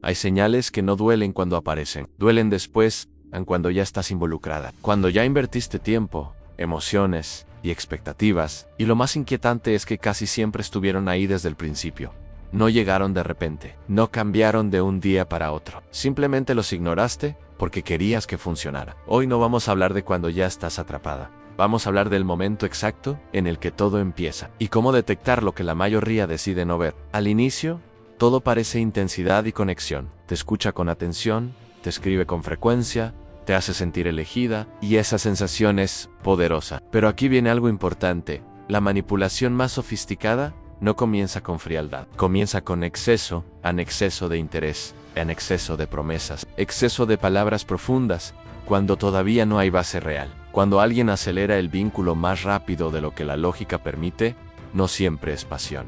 Hay señales que no duelen cuando aparecen, duelen después, cuando ya estás involucrada, cuando ya invertiste tiempo, emociones y expectativas, y lo más inquietante es que casi siempre estuvieron ahí desde el principio. No llegaron de repente, no cambiaron de un día para otro, simplemente los ignoraste porque querías que funcionara. Hoy no vamos a hablar de cuando ya estás atrapada. Vamos a hablar del momento exacto en el que todo empieza y cómo detectar lo que la mayoría decide no ver. Al inicio, todo parece intensidad y conexión. Te escucha con atención, te escribe con frecuencia, te hace sentir elegida y esa sensación es poderosa. Pero aquí viene algo importante. La manipulación más sofisticada no comienza con frialdad. Comienza con exceso, en exceso de interés, en exceso de promesas, exceso de palabras profundas, cuando todavía no hay base real. Cuando alguien acelera el vínculo más rápido de lo que la lógica permite, no siempre es pasión.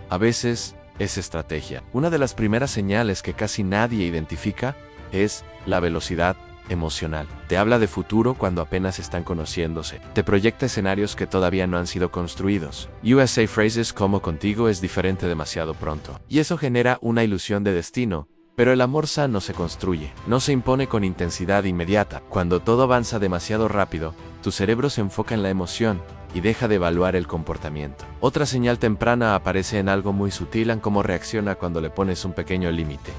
A veces es estrategia. Una de las primeras señales que casi nadie identifica es la velocidad emocional. Te habla de futuro cuando apenas están conociéndose. Te proyecta escenarios que todavía no han sido construidos. USA phrases como contigo es diferente demasiado pronto. Y eso genera una ilusión de destino. Pero el amor sano se construye, no se impone con intensidad inmediata. Cuando todo avanza demasiado rápido, tu cerebro se enfoca en la emoción y deja de evaluar el comportamiento. Otra señal temprana aparece en algo muy sutil en cómo reacciona cuando le pones un pequeño límite.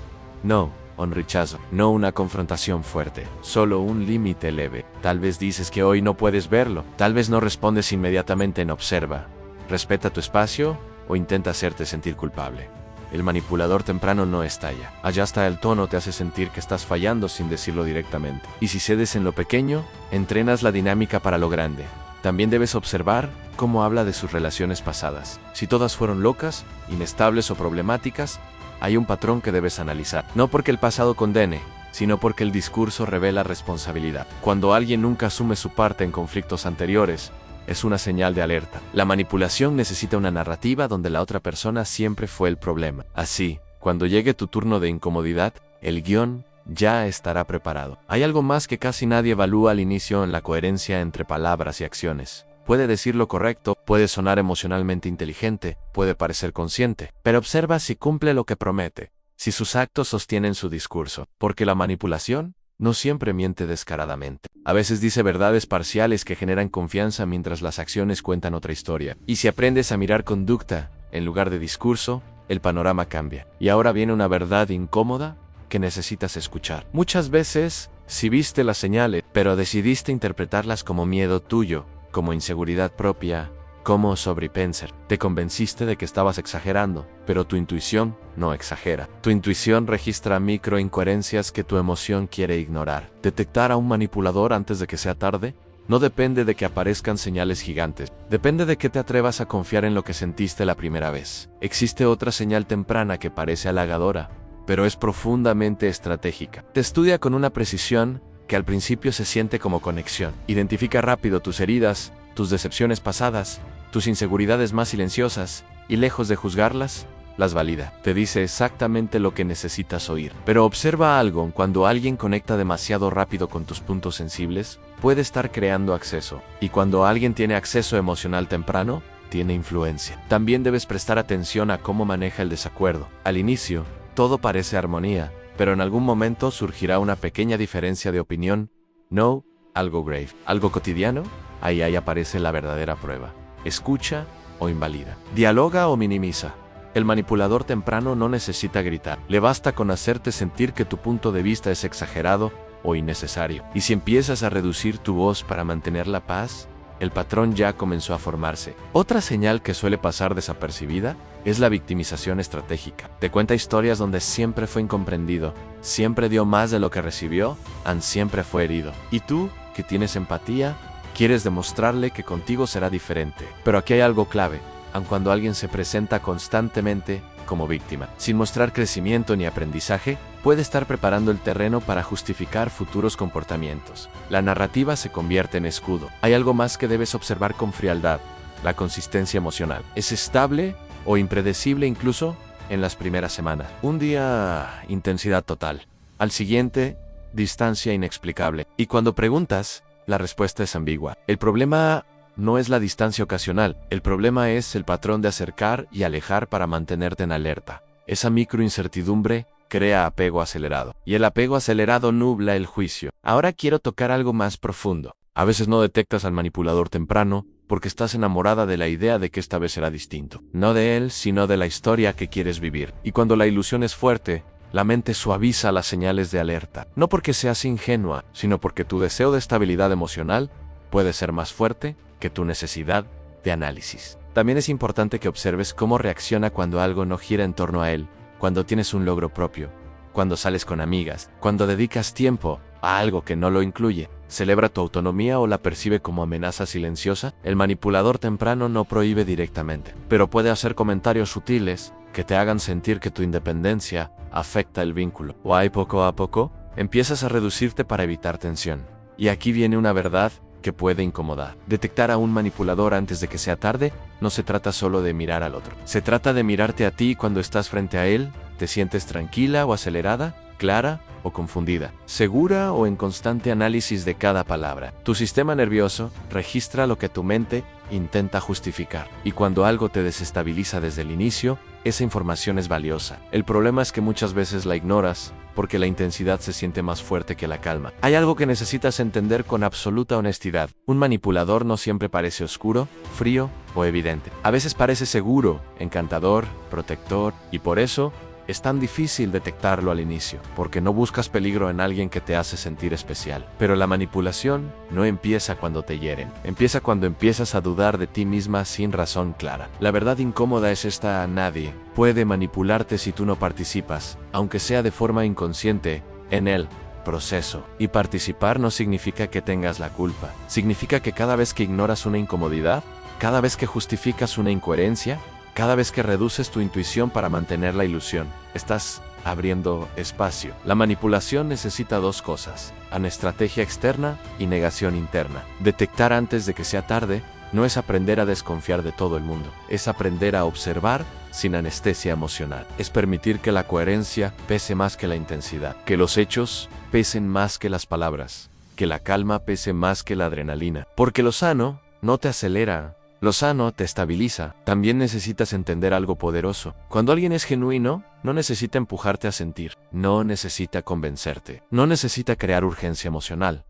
No, un rechazo, no una confrontación fuerte, solo un límite leve. Tal vez dices que hoy no puedes verlo, tal vez no respondes inmediatamente en observa. Respeta tu espacio o intenta hacerte sentir culpable. El manipulador temprano no estalla. Allá hasta el tono te hace sentir que estás fallando sin decirlo directamente. Y si cedes en lo pequeño, entrenas la dinámica para lo grande. También debes observar cómo habla de sus relaciones pasadas. Si todas fueron locas, inestables o problemáticas, hay un patrón que debes analizar. No porque el pasado condene, sino porque el discurso revela responsabilidad. Cuando alguien nunca asume su parte en conflictos anteriores, es una señal de alerta. La manipulación necesita una narrativa donde la otra persona siempre fue el problema. Así, cuando llegue tu turno de incomodidad, el guión ya estará preparado. Hay algo más que casi nadie evalúa al inicio en la coherencia entre palabras y acciones. Puede decir lo correcto, puede sonar emocionalmente inteligente, puede parecer consciente, pero observa si cumple lo que promete, si sus actos sostienen su discurso, porque la manipulación no siempre miente descaradamente. A veces dice verdades parciales que generan confianza mientras las acciones cuentan otra historia. Y si aprendes a mirar conducta en lugar de discurso, el panorama cambia. Y ahora viene una verdad incómoda que necesitas escuchar. Muchas veces, si viste las señales, pero decidiste interpretarlas como miedo tuyo, como inseguridad propia, como sobrepensar. Te convenciste de que estabas exagerando, pero tu intuición no exagera. Tu intuición registra microincoherencias que tu emoción quiere ignorar. Detectar a un manipulador antes de que sea tarde no depende de que aparezcan señales gigantes. Depende de que te atrevas a confiar en lo que sentiste la primera vez. Existe otra señal temprana que parece halagadora, pero es profundamente estratégica. Te estudia con una precisión que al principio se siente como conexión. Identifica rápido tus heridas, tus decepciones pasadas, tus inseguridades más silenciosas, y lejos de juzgarlas, las valida. Te dice exactamente lo que necesitas oír. Pero observa algo: cuando alguien conecta demasiado rápido con tus puntos sensibles, puede estar creando acceso. Y cuando alguien tiene acceso emocional temprano, tiene influencia. También debes prestar atención a cómo maneja el desacuerdo. Al inicio, todo parece armonía, pero en algún momento surgirá una pequeña diferencia de opinión. No, algo grave, algo cotidiano. Ahí aparece la verdadera prueba. Escucha o invalida. Dialoga o minimiza. El manipulador temprano no necesita gritar. Le basta con hacerte sentir que tu punto de vista es exagerado o innecesario. Y si empiezas a reducir tu voz para mantener la paz, el patrón ya comenzó a formarse. Otra señal que suele pasar desapercibida es la victimización estratégica. Te cuenta historias donde siempre fue incomprendido, siempre dio más de lo que recibió, siempre fue herido. Y tú, que tienes empatía, quieres demostrarle que contigo será diferente. Pero aquí hay algo clave: aun cuando alguien se presenta constantemente como víctima, sin mostrar crecimiento ni aprendizaje, puede estar preparando el terreno para justificar futuros comportamientos. La narrativa se convierte en escudo. Hay algo más que debes observar con frialdad: la consistencia emocional. ¿Es estable o impredecible incluso en las primeras semanas? Un día, intensidad total. Al siguiente, distancia inexplicable. Y cuando preguntas, la respuesta es ambigua. El problema no es la distancia ocasional, el problema es el patrón de acercar y alejar para mantenerte en alerta. Esa microincertidumbre crea apego acelerado. Y el apego acelerado nubla el juicio. Ahora quiero tocar algo más profundo. A veces no detectas al manipulador temprano porque estás enamorada de la idea de que esta vez será distinto. No de él, sino de la historia que quieres vivir. Y cuando la ilusión es fuerte, la mente suaviza las señales de alerta. No porque seas ingenua, sino porque tu deseo de estabilidad emocional puede ser más fuerte que tu necesidad de análisis. También es importante que observes cómo reacciona cuando algo no gira en torno a él, cuando tienes un logro propio, cuando sales con amigas, cuando dedicas tiempo a algo que no lo incluye. ¿Celebra tu autonomía o la percibe como amenaza silenciosa? El manipulador temprano no prohíbe directamente, pero puede hacer comentarios sutiles que te hagan sentir que tu independencia afecta el vínculo. O ahí poco a poco, empiezas a reducirte para evitar tensión. Y aquí viene una verdad que puede incomodar. Detectar a un manipulador antes de que sea tarde no se trata solo de mirar al otro. Se trata de mirarte a ti cuando estás frente a él. ¿Te sientes tranquila o acelerada? ¿Clara o confundida? ¿Segura o en constante análisis de cada palabra? Tu sistema nervioso registra lo que tu mente intenta justificar. Y cuando algo te desestabiliza desde el inicio, esa información es valiosa. El problema es que muchas veces la ignoras porque la intensidad se siente más fuerte que la calma. Hay algo que necesitas entender con absoluta honestidad. Un manipulador no siempre parece oscuro, frío o evidente. A veces parece seguro, encantador, protector, y por eso es tan difícil detectarlo al inicio, porque no buscas peligro en alguien que te hace sentir especial. Pero la manipulación no empieza cuando te hieren, empieza cuando empiezas a dudar de ti misma sin razón clara. La verdad incómoda es esta: nadie puede manipularte si tú no participas, aunque sea de forma inconsciente, en el proceso. Y participar no significa que tengas la culpa, significa que cada vez que ignoras una incomodidad, cada vez que justificas una incoherencia, cada vez que reduces tu intuición para mantener la ilusión, estás abriendo espacio. La manipulación necesita dos cosas: estrategia externa y negación interna. Detectar antes de que sea tarde no es aprender a desconfiar de todo el mundo, es aprender a observar sin anestesia emocional. Es permitir que la coherencia pese más que la intensidad, que los hechos pesen más que las palabras, que la calma pese más que la adrenalina. Porque lo sano no te acelera, lo sano te estabiliza. También necesitas entender algo poderoso. Cuando alguien es genuino, no necesita empujarte a sentir, no necesita convencerte, no necesita crear urgencia emocional.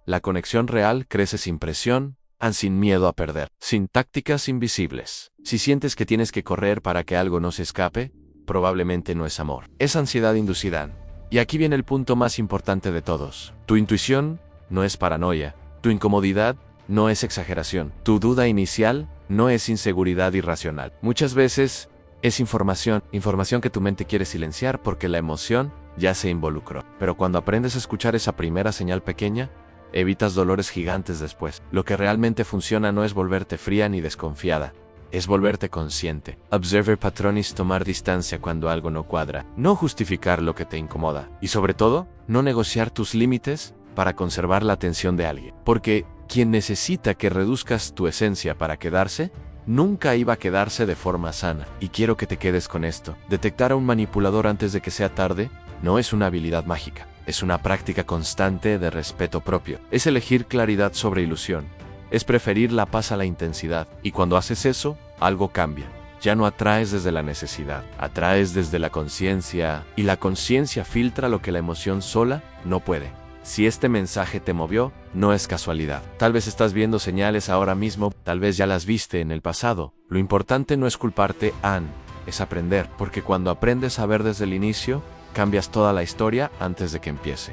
La conexión real crece sin presión, sin miedo a perder, sin tácticas invisibles. Si sientes que tienes que correr para que algo no se escape, probablemente no es amor, es ansiedad inducida. Y aquí viene el punto más importante de todos. Tu intuición no es paranoia, tu incomodidad no es exageración, tu duda inicial no es inseguridad irracional. Muchas veces es información que tu mente quiere silenciar porque la emoción ya se involucró. Pero cuando aprendes a escuchar esa primera señal pequeña, evitas dolores gigantes después. Lo que realmente funciona no es volverte fría ni desconfiada, es volverte consciente. Observer patrones, tomar distancia cuando algo no cuadra, no justificar lo que te incomoda. Y sobre todo, no negociar tus límites para conservar la atención de alguien. Porque quien necesita que reduzcas tu esencia para quedarse, nunca iba a quedarse de forma sana. Y quiero que te quedes con esto. Detectar a un manipulador antes de que sea tarde no es una habilidad mágica. Es una práctica constante de respeto propio. Es elegir claridad sobre ilusión. Es preferir la paz a la intensidad. Y cuando haces eso, algo cambia. Ya no atraes desde la necesidad, atraes desde la conciencia. Y la conciencia filtra lo que la emoción sola no puede. Si este mensaje te movió, no es casualidad. Tal vez estás viendo señales ahora mismo, tal vez ya las viste en el pasado. Lo importante no es culparte, es aprender. Porque cuando aprendes a ver desde el inicio, cambias toda la historia antes de que empiece.